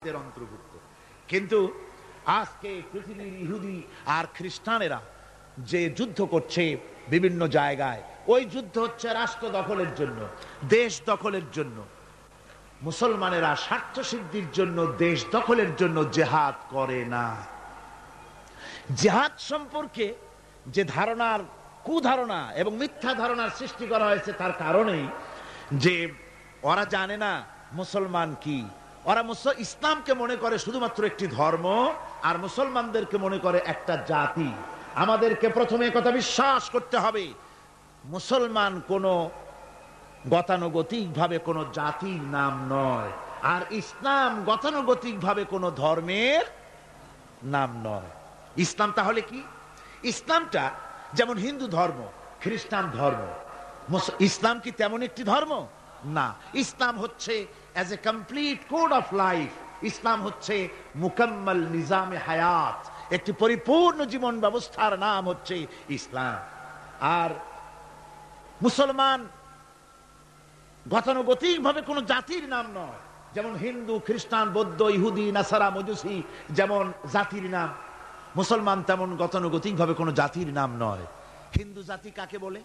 জাতের অন্তর্ভুক্ত। কিন্তু আজকে পৃথিবীর ইহুদি আর খ্রিস্টানেরা যে যুদ্ধ করছে বিভিন্ন জায়গায়, ওই যুদ্ধ হচ্ছে রাষ্ট্র দখলের জন্য, দেশ দখলের জন্য। মুসলমানেরা স্বার্থ সিদ্ধির জন্য, দেশ দখলের জন্য জিহাদ করে না। জিহাদ সম্পর্কে যে ধারণার, কুধারণা এবং মিথ্যা ধারণার সৃষ্টি করা হয়েছে, তার কারণেই যে ওরা জানে না মুসলমান কি। ওরা ইসলামকে মনে করে শুধুমাত্র একটি ধর্ম, আর মুসলমানদেরকে মনে করে একটা জাতি। আমাদেরকে প্রথমে কথা বিশ্বাস করতে হবে, মুসলমান কোনো গতানুগতিক ভাবে কোনো জাতির নাম নয়, আর ইসলাম গতানুগতিক ভাবে কোনো ধর্মের নাম নয়। ইসলাম তাহলে কি? ইসলামটা যেমন হিন্দু ধর্ম, খ্রিস্টান ধর্ম, ইসলাম কি তেমন একটি ধর্ম? না। ইসলাম হচ্ছে as a complete code of life. Islam হচ্ছে মুকাম্মাল নিজামে হায়াত, একটি পরিপূর্ণ জীবন ব্যবস্থার নাম হচ্ছে ইসলাম। আর মুসলমান গতানুগতিক ভাবে কোন জাতির নাম নয়, যেমন হিন্দু, খ্রিস্টান, বৌদ্ধ, ইহুদি, নাসারা, মজুসি যেমন জাতির নাম, মুসলমান তেমন গতানুগতিক ভাবে কোন জাতির নাম নয়। হিন্দু জাতি কাকে বলে?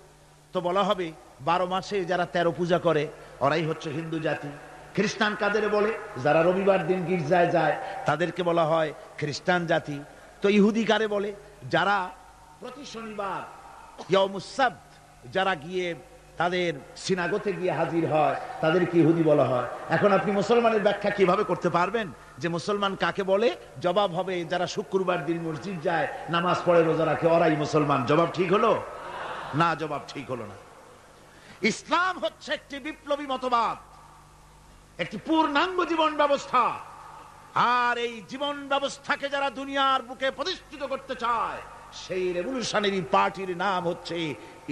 তো বলা হবে 12 মাসে যারা 13 পূজা করে ওরাই হচ্ছে হিন্দু জাতি। খ্রিস্টান কাদের বলে? যারা রবিবার দিন গির্জায় যায় তাদেরকে বলা হয় খ্রিস্টান জাতি। তো ইহুদি কারে বলে? যারা প্রতি শনিবার ইয়াউমুস সাbt যারা গিয়ে তাদের সিনাগোতে গিয়ে হাজির হয় তাদেরকে ইহুদি বলা হয়। এখন আপনি মুসলমানের ব্যাখ্যা কিভাবে করতে পারবেন যে মুসলমান কাকে বলে? জবাব হবে যারা শুক্রবার দিন মসজিদ যায়, নামাজ পড়ে, রোজা রাখে, ওরাই মুসলমান। জবাব ঠিক হলো না? জবাব ঠিক হলো না। ইসলাম হচ্ছে একটি বিপ্লবী মতবাদ, একটি পূর্ণাঙ্গ জীবন ব্যবস্থা। আর এই জীবন ব্যবস্থাকে যারা দুনিয়ার বুকে প্রতিষ্ঠিত করতে চায়, সেই রেভলিউশনারি পার্টির নাম হচ্ছে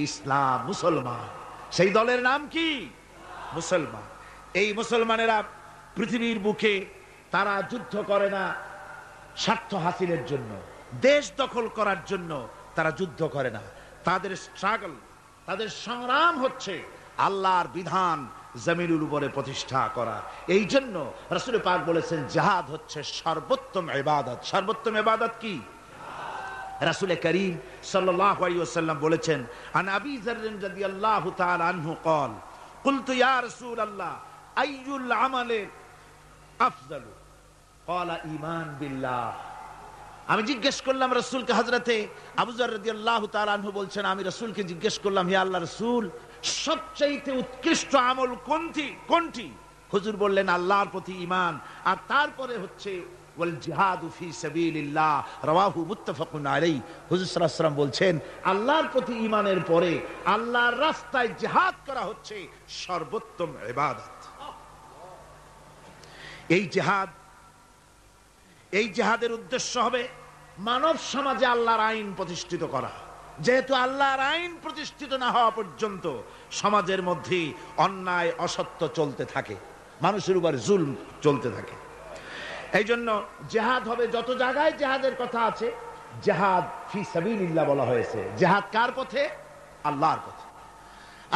ইসলাম, মুসলমান। সেই দলের নাম কি? মুসলমান। এই মুসলমানেরা পৃথিবীর বুকে তারা যুদ্ধ করে না স্বার্থ হাসিলের জন্য, দেশ দখল করার জন্য তারা যুদ্ধ করে না। তাদের স্ট্রাগল, তাদের সংগ্রাম হচ্ছে আল্লাহর বিধান জমিনের উপরে প্রতিষ্ঠা করা। এই জন্য রাসূল পাক বলেছেন জিহাদ হচ্ছে সর্বোত্তম ইবাদত। সর্বোত্তম ইবাদত কি? রাসূল করিম সাল্লাল্লাহু আলাইহি ওয়াসাল্লাম বলেছেন, আন আবি যার রাদিয়াল্লাহু তাআলা আনহু قال قلت يا رسول الله اي العمل افضل قال ايمان بالله। আমি জিজ্ঞেস করলাম রাসূলকে, হযরতে আবু যর রাদিয়াল্লাহু তাআলা আনহু বলছেন, আমি রাসূলকে জিজ্ঞেস করলাম, হে আল্লাহর রাসূল, সবচেয়ে উৎকৃষ্ট আমল কোনটি? হুজুর বললেন আল্লাহর প্রতি ঈমান, আর তারপরে হচ্ছে ওয়াল জিহাদু ফি সাবিলিল্লাহ, রাওয়াহু মুত্তাফাকুন আলাইহি। হুজুর সাল্লাল্লাহু আলাইহি ওয়াসাল্লাম বলছেন আল্লাহর প্রতি ঈমানের পরে আল্লাহর রাস্তায় জিহাদ করা হচ্ছে সর্বোত্তম ইবাদত। এই জিহাদের উদ্দেশ্য হবে মানব সমাজে আল্লাহর আইন প্রতিষ্ঠিত করা। যেহেতু আল্লাহর আইন প্রতিষ্ঠিত না হওয়া পর্যন্ত সমাজের মধ্যে অন্যায়, অসত্য চলতে থাকে, মানুষের উপর জুলম চলতে থাকে। এই জন্য জিহাদ হবে, যত জায়গায় জিহাদের কথা আছে জিহাদ ফি সাবিলিল্লাহ বলা হয়েছে। জিহাদ কার পথে? আল্লাহর পথে।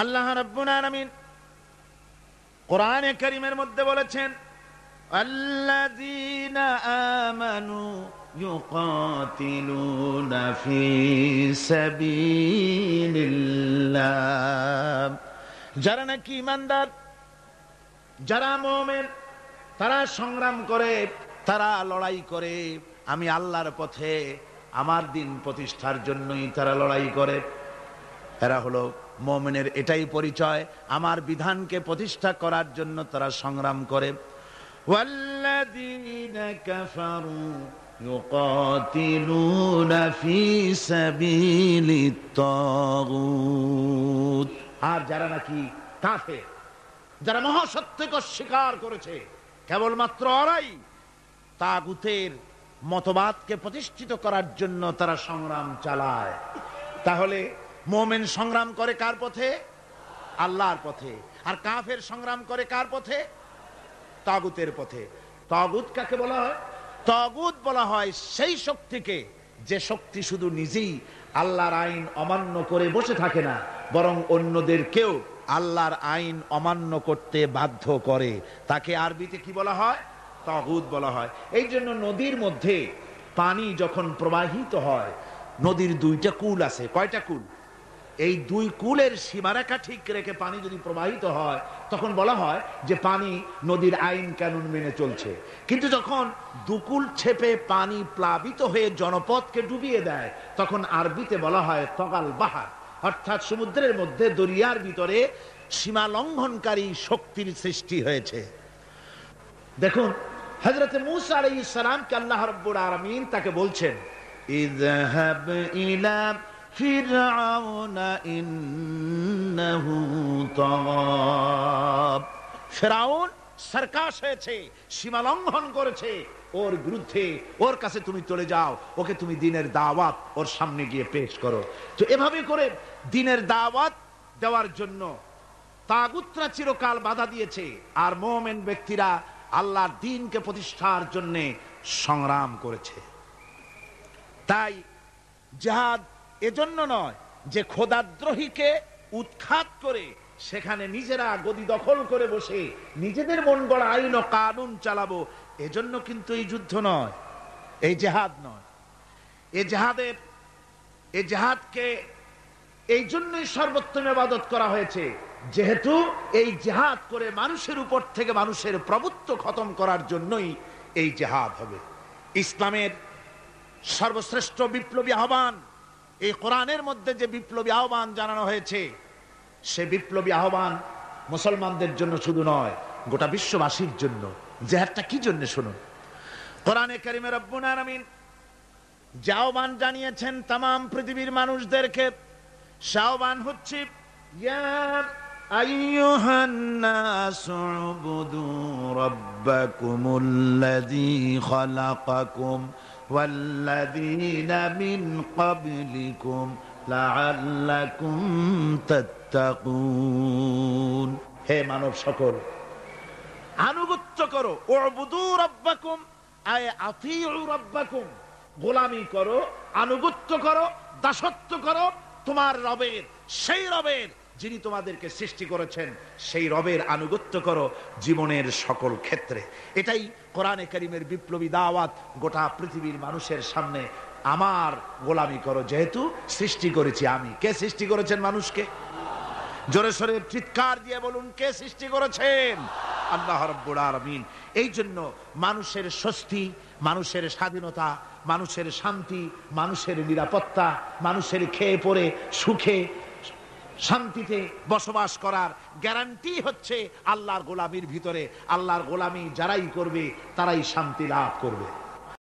আল্লাহ রাব্বুল আলামিন কোরআনে কারীমের মধ্যে বলেছেন, আল্লাযীনা আমানু ইউকাতিলুনা ফি সাবিলিল্লাহ। যারা নাকি ঈমানদার, যারা মুমিন, তারা সংগ্রাম করে, তারা লড়াই করে, আমি আল্লাহর পথে আমার দিন প্রতিষ্ঠার জন্যই তারা লড়াই করে। এরা হলো মুমিনের এটাই পরিচয়, আমার বিধানকে প্রতিষ্ঠা করার জন্য তারা সংগ্রাম করে। ওয়াল্লাযীনা কাফারু ইউকাতিলুনা ফি সাবিলিত তাগুত। আর যারা নাকি কাফের, যারা মহাসত্যকে অস্বীকার করেছে, কেবলমাত্র ওরাই তাগুতের মতবাদকে প্রতিষ্ঠিত করার জন্য তারা সংগ্রাম চালায়। তাহলে মুমিন সংগ্রাম করে কার পথে? আল্লাহর পথে। আর কাফের সংগ্রাম করে কার পথে? তাগুতের পথে। তাগুত কাকে বলা হয়? তাগুত বলা হয় সেই শক্তিকে, যে শক্তি শুধু নিজেই আল্লাহর আইন অমান্য করে বসে থাকে না, বরং অন্যদেরকেও আল্লাহর আইন অমান্য করতে বাধ্য করে। তাকে আরবিতে কি বলা হয়? তাগুত বলা হয়। এই জন্য নদীর মধ্যে পানি যখন প্রবাহিত হয়, নদীর দুইটা কুল আছে। কয়টা কুল? এই দুই কুলের সীমারেখা ঠিক রেখে পানি যদি প্রবাহিত হয় তখন বলা হয় যে পানি নদীর আইন কানুন মেনে চলছে। কিন্তু যখন দুকুল ছেপে পানি প্লাবিত হয়ে জনপদকে ডুবিয়ে দেয় তখন আরবিতে বলা হয় তগাল বাহার, অর্থাৎ সমুদ্রের মধ্যে দরিয়ার ভিতরে সীমা লঙ্ঘনকারী শক্তির সৃষ্টি হয়েছে। দেখুন হযরত মূসা আলাইহিস সালামকে আল্লাহ রাব্বুল আলামিন তাকে বলছেন, ইযহাব ইলা ফিরআউনা ইন্নাহু তাগাব। ফিরআউন সরকাশ হয়েছে, সীমা লঙ্ঘন করেছে, ওর বিরুদ্ধে ওর কাছে তুমি চলে যাও, ওকে তুমি দ্বীনের দাওয়াত ওর সামনে গিয়ে পেশ করো। তো এভাবে করে দ্বীনের দাওয়াত দেওয়ার জন্য তাগুতরা চিরকাল বাধা দিয়েছে, আর মুমিন ব্যক্তিরা আল্লাহর দ্বীনকে প্রতিষ্ঠার জন্য সংগ্রাম করেছে। তাই জিহাদ এজন্য নয় যে খোদাদ্রোহীকে উৎখাত করে সেখানে নিজেরা গদি দখল করে বসে নিজেদের মন গড়া আইন ও কানুন চালাবো, এজন্য কিন্তু এই যুদ্ধ নয়, এই জিহাদ নয়। এই জিহাদকে এই জন্যই সর্বোত্তম ইবাদত করা হয়েছে, যেহেতু এই জিহাদ করে মানুষের উপর থেকে মানুষের প্রভুত্ব খতম করার জন্যই এই জিহাদ হবে। ইসলামের সর্বশ্রেষ্ঠ বিপ্লবী আহ্বান, এই কোরআনের মধ্যে যে বিপ্লবী আহ্বান জানানো হয়েছে, সে বিপ্লবী আহ্বান মুসলমানদের জন্য শুধু নয়, গোটা বিশ্ববাসীর জন্য। জিহাদটা কি জন্য শুনুন। কোরআনে কারিমে রব্বুল আলামিন যে আহ্বান জানিয়েছেন তামাম পৃথিবীর মানুষদেরকে, সে আহ্বান হচ্ছে ইয়া আইয়ুহান নাসু উবুদু রাব্বাকুমুল্লাযী খালাকাকুম ওয়াল্লাযীনা মিন ক্বাবলিকুম লাআল্লাকুম তাত্তাকুন। হে মানব সকল, আনুগত্য করো। উবুদু রাব্বাকুম আয় আতিউ রাব্বাকুম, গোলামি করো, আনুগত্য করো, দাসত্ব করো তোমার রবের, সেই রবের যিনি তোমাদেরকে সৃষ্টি করেছেন, সেই রবের আনুগত্য করো জীবনের সকল ক্ষেত্রে। এটাই কোরআনে কারীমের বিপ্লবী দাওয়াত গোটা পৃথিবীর মানুষের সামনে। আমার গোলামি করো, যেহেতু সৃষ্টি করেছি আমি। কে সৃষ্টি করেছেন মানুষকে? জোরে সোরে চিৎকার দিয়ে বলুন, কে সৃষ্টি করেছেন? আল্লাহ রাব্বুল আলামিন। এই জন্য মানুষের স্বস্তি, মানুষের স্বাধীনতা, মানুষের শান্তি, মানুষের নিরাপত্তা, মানুষের খেয়ে পরে সুখে শান্তিতে বসবাস করার গ্যারান্টি হচ্ছে আল্লাহর গোলামির ভিতরে। আল্লাহর গোলামি যারাই করবে তারাই শান্তি লাভ করবে।